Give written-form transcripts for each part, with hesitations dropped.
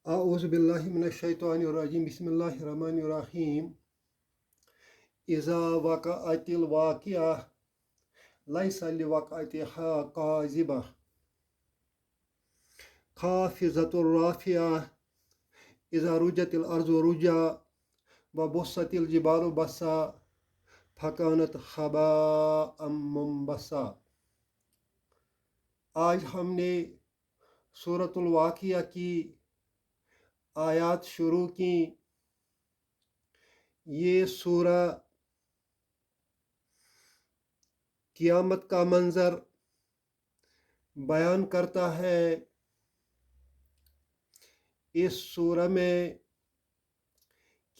اعوذ باللہ من الشیطان الرجیم بسم اللہ الرحمن الرحیم اذا وقعت الواقعہ لیس لوقعتها کاذبہ خافضۃ الرافعہ اذا رجت الارض رجا وبست الجبال بسا فکانت ہباء منبثا۔ آج ہم نے سورۃ الواقعہ کی آیات شروع کی۔ یہ سورہ قیامت کا منظر بیان کرتا ہے۔ اس سورہ میں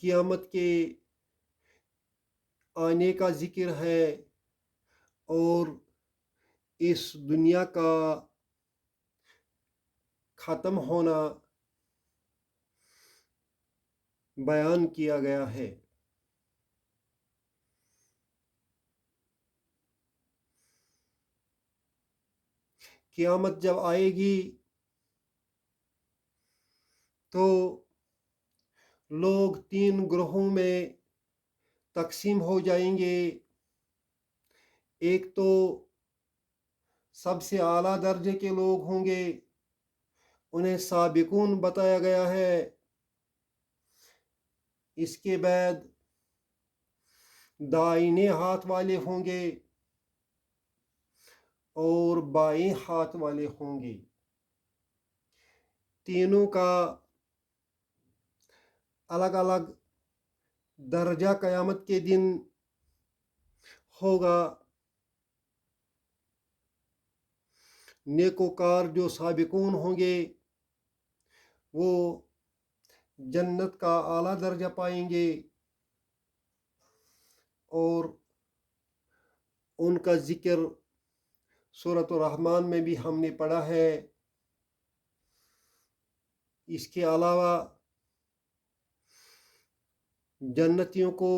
قیامت کے آنے کا ذکر ہے اور اس دنیا کا ختم ہونا بیان کیا گیا ہے۔ قیامت جب آئے گی تو لوگ 3 گروہوں میں تقسیم ہو جائیں گے۔ ایک تو سب سے اعلیٰ درجے کے لوگ ہوں گے، انہیں سابقون بتایا گیا ہے۔ اس کے بعد دائیں ہاتھ والے ہوں گے اور بائیں ہاتھ والے ہوں گے۔ تینوں کا الگ الگ درجہ قیامت کے دن ہوگا۔ نیکوکار جو سابقون ہوں گے وہ جنت کا اعلیٰ درجہ پائیں گے اور ان کا ذکر سورۃ الرحمن میں بھی ہم نے پڑھا ہے۔ اس کے علاوہ جنتیوں کو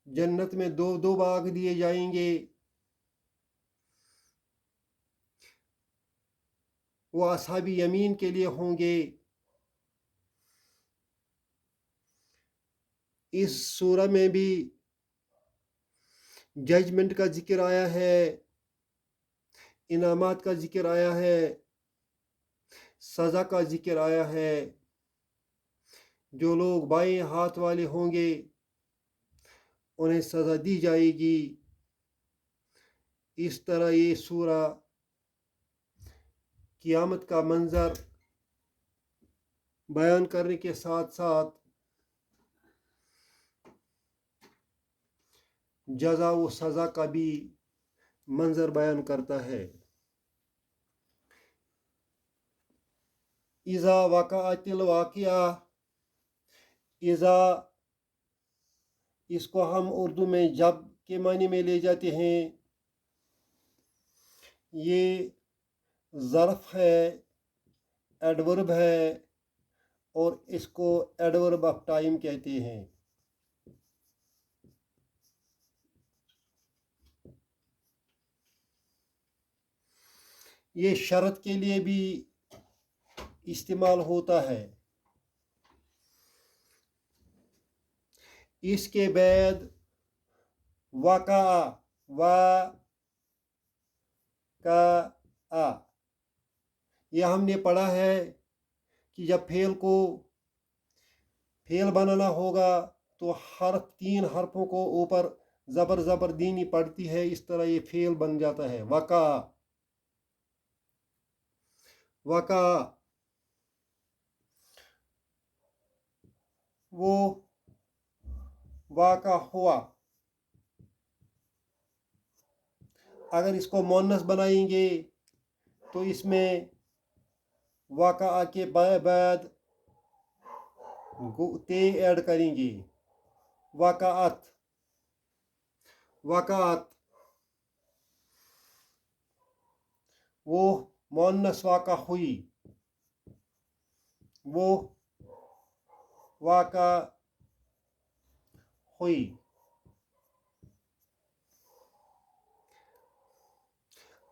جنت میں 2 باغ دیے جائیں گے۔ وہ اصحاب یمین کے لیے ہوں گے۔ اس سورہ میں بھی ججمنٹ کا ذکر آیا ہے، انعامات کا ذکر آیا ہے، سزا کا ذکر آیا ہے۔ جو لوگ بائیں ہاتھ والے ہوں گے انہیں سزا دی جائے گی۔ اس طرح یہ سورہ قیامت کا منظر بیان کرنے کے ساتھ ساتھ جزا و سزا کا بھی منظر بیان کرتا ہے۔ اذا وقعت الواقعہ، اذا اس کو ہم اردو میں جب کے معنی میں لے جاتے ہیں۔ یہ ظرف ہے، ایڈورب ہے اور اس کو ایڈورب آف ٹائم کہتے ہیں۔ یہ شرط کے لیے بھی استعمال ہوتا ہے۔ اس کے بعد وقع یہ ہم نے پڑھا ہے کہ جب فعل کو فعل بنانا ہوگا تو 3 حرفوں کو اوپر زبر دینی پڑتی ہے، اس طرح یہ فعل بن جاتا ہے۔ وقع وہ واقع ہوا۔ اگر اس کو مؤنث بنائیں گے تو اس میں واقعہ کے بعد تے ایڈ کریں گے۔ وقعت وہ مؤنث واقع ہوئی، وہ واقع ہوئی۔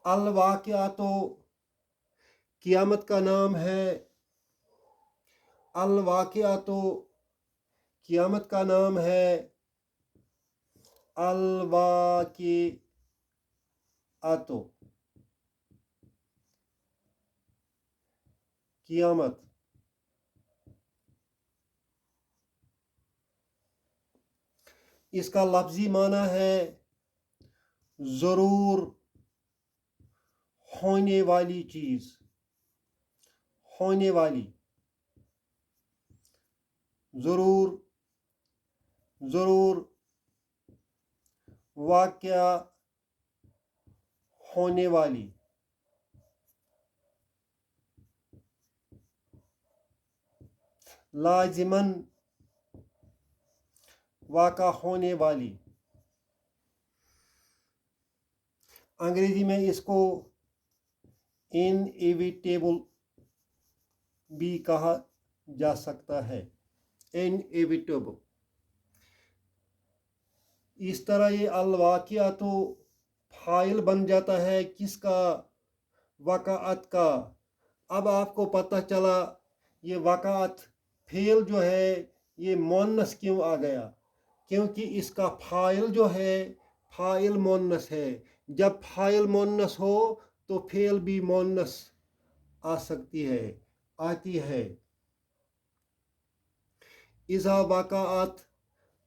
الواقعہ تو قیامت کا نام ہے۔ الواقعہ قیامت کا نام ہے. الواقعہ قیامت. اس کا لفظی معنی ہے ضرور ہونے والی چیز. ہونے والی. ضرور واقعہ ہونے والی. لازماً واقع ہونے والی. انگریزی میں اس کو انیویٹیبل بھی کہا جا سکتا ہے. انیویٹیبل. اس طرح یہ الواقعہ فاعل بن جاتا ہے کس کا؟ وقعت کا. اب آپ کو پتہ چلا یہ وقعت فعل جو ہے یہ مؤنث کیوں آ گیا؟ کیونکہ اس کا فاعل جو ہے فاعل مؤنث ہے. جب فاعل مؤنث ہو تو فعل بھی مؤنث آتی ہے. اذا وقعت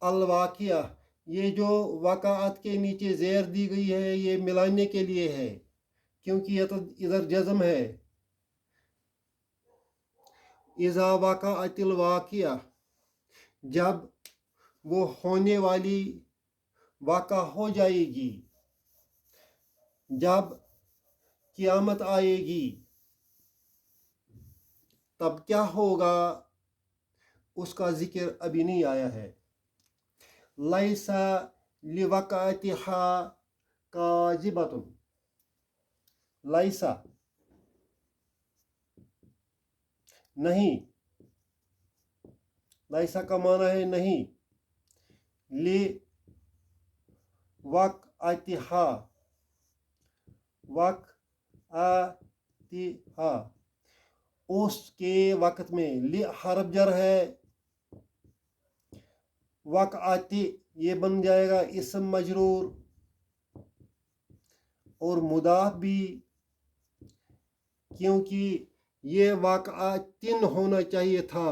الواقعہ. یہ جو وقعت کے نیچے زیر دی گئی ہے یہ ملانے کے لیے ہے کیونکہ یہ تو ادھر جزم ہے. اذا وقعت الواقعہ. جب وہ ہونے والی واقع ہو جائے گی. جب قیامت آئے گی تب کیا ہوگا اس کا ذکر ابھی نہیں آیا ہے. لیس لوقعتها کاذبۃ. لیسا نہیں. لیسا کا معنی ہے نہیں. لوقعتها. وقعتها اس کے وقت میں. حرف جر ہے. وقعت یہ بن جائے گا اسم مجرور اور مضاف بھی کیونکہ یہ وقعتن ہونا چاہیے تھا.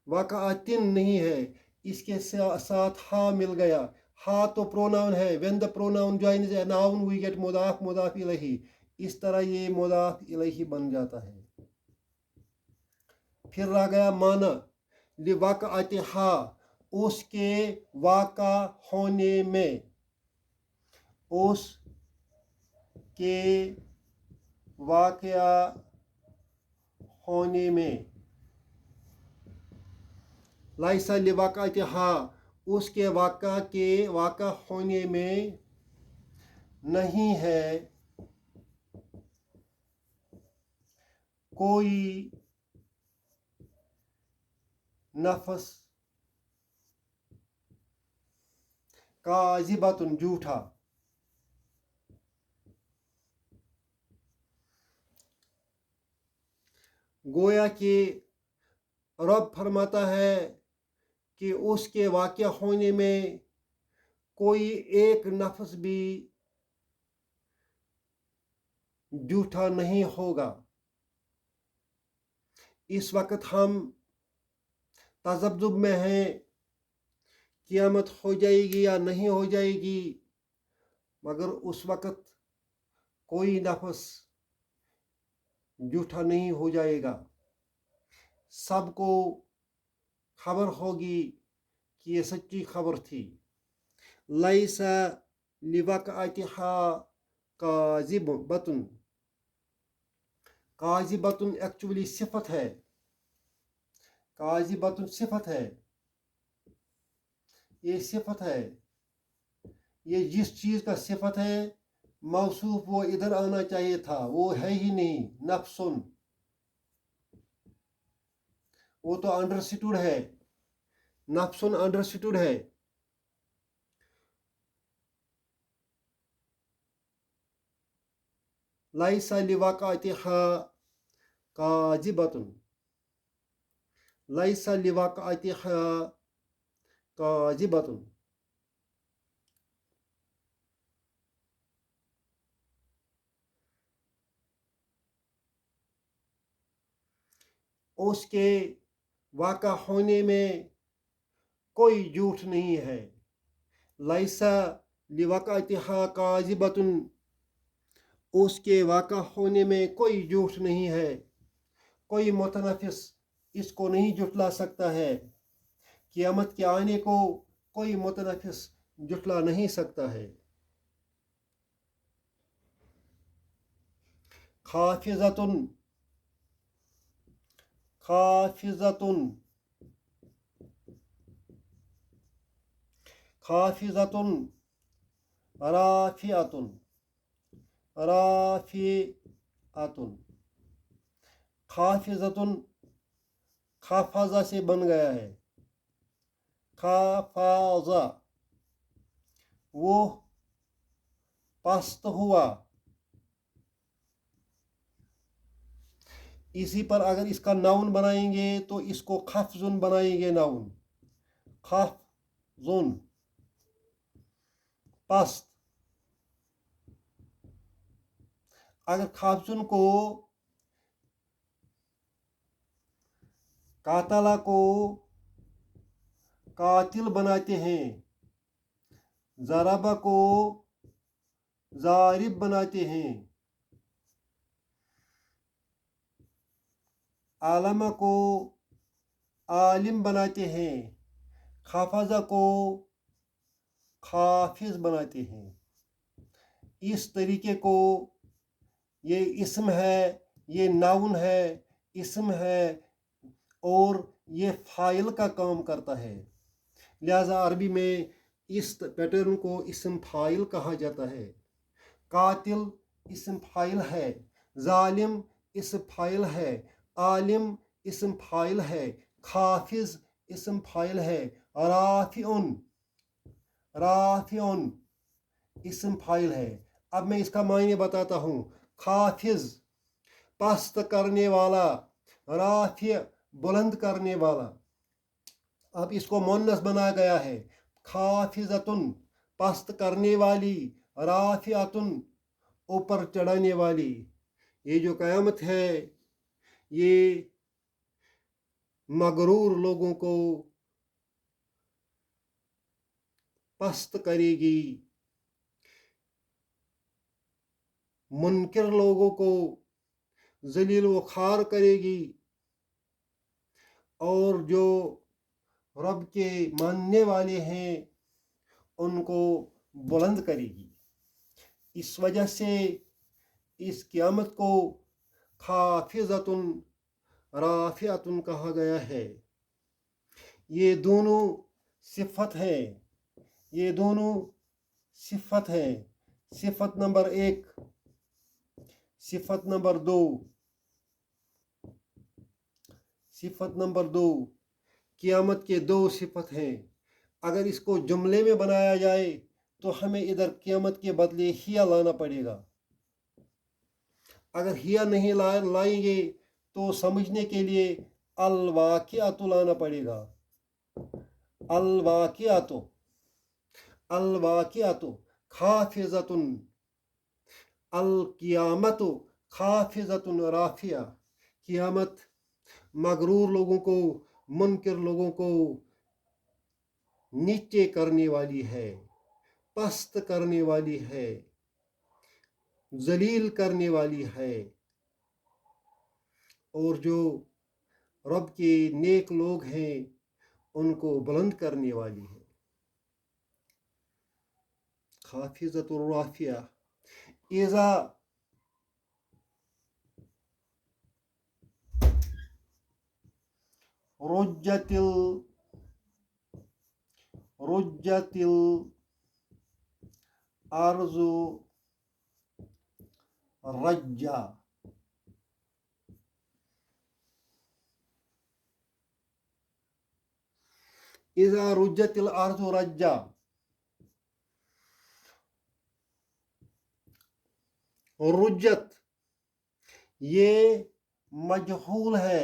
وقعتن نہیں ہے. اس کے ساتھ ہا مل گیا. ہا تو پروناؤن ہے. when the pronoun joins a noun we get مضاف الیہ. اس طرح یہ مضاف الیہ بن جاتا ہے. پھر رہ گیا معنی. لوقعتہا اس کے واقع ہونے میں. اس کے واقع ہونے میں. لیس لوقعتہا اس کے واقع ہونے میں نہیں ہے کوئی نفس کاذبۃ جھوٹا. گویا کہ رب فرماتا ہے کہ اس کے واقع ہونے میں کوئی ایک نفس بھی جھوٹا نہیں ہوگا. اس وقت ہم تذبذب میں ہیں قیامت ہو جائے گی یا نہیں ہو جائے گی. مگر اس وقت کوئی نفس جھوٹا نہیں ہو جائے گا. سب کو خبر ہوگی کہ یہ سچی خبر تھی. لیس لوقعتہا کاذبۃ. کاذبۃ ایکچولی صفت ہے. کاذبۃ صفت ہے. یہ صفت ہے. یہ جس چیز کا صفت ہے موصوف وہ ادھر آنا چاہیے تھا. وہ ہے ہی نہیں. نفسن وہ تو انڈرسٹوڈ ہے. نفسن انڈرسٹوڈ ہے. لیس لوقعتہا کاذبۃ. ليس لوقعتها كاذبة. اس کے واقع ہونے میں کوئی جھوٹ نہیں ہے. لیسا لوقعتها کاذبۃ، اس کے واقع ہونے میں کوئی جھوٹ نہیں ہے. کوئی متنفس اس کو نہیں جھٹلا سکتا ہے. قیامت کے آنے کو کوئی متنفس جھٹلا نہیں سکتا ہے. خافضۃ، خافضۃ، خافضۃ، رافعۃ، رافعۃ. خافضۃ خافضہ سے بن گیا ہے. خافضہ وہ پست ہوا. اسی پر اگر اس کا ناؤن بنائیں گے تو اس کو خفضن بنائیں گے. ناؤن خفضن، پست. اگر خفضن کو قاتلہ کو قاتل بناتے ہیں، ضربہ کو ضارب بناتے ہیں، عالم کو عالم بناتے ہیں، خافضہ کو خافظ بناتے ہیں. اس طریقے کو یہ اسم ہے، یہ ناؤن ہے، اسم ہے اور یہ فاعل کا کام کرتا ہے. لہذا عربی میں اس پیٹرن کو اسم فاعل کہا جاتا ہے. قاتل اسم فاعل ہے، ظالم اسم فاعل ہے، عالم اسم فاعل ہے، خافظ اسم فاعل ہے، رافعن، رافعن اسم فاعل ہے. اب میں اس کا معنی بتاتا ہوں. خافظ پست کرنے والا، رافع بلند کرنے والا. اب اس کو مؤنث بنایا گیا ہے. خافضۃ پست کرنے والی، رافعۃ اوپر چڑھانے والی. یہ جو قیامت ہے یہ مغرور لوگوں کو پست کرے گی، منکر لوگوں کو ذلیل و خوار کرے گی، اور جو رب کے ماننے والے ہیں ان کو بلند کرے گی. اس وجہ سے اس قیامت کو خافضۃ رافعۃ کہا گیا ہے. یہ دونوں صفت ہیں، یہ دونوں صفت ہیں. صفت نمبر 1، صفت نمبر 2، صفت نمبر 2. قیامت کے دو صفت ہیں. اگر اس کو جملے میں بنایا جائے تو ہمیں ادھر قیامت کے بدلے ہیا لانا پڑے گا. اگر ہیا نہیں لائیں گے تو سمجھنے کے لیے الواقعات لانا پڑے گا. الواقعات، الواقعات خافضۃ، القیامت خافضۃ رافعہ. قیامت مغرور لوگوں کو، منکر لوگوں کو نیچے کرنے والی ہے، پست کرنے والی ہے، ذلیل کرنے والی ہے. اور جو رب کے نیک لوگ ہیں ان کو بلند کرنے والی ہے. خافضۃ الرافعہ. اذا رجت الارض رجا. اذا رجت الارض رجا. رجت یہ مجہول ہے،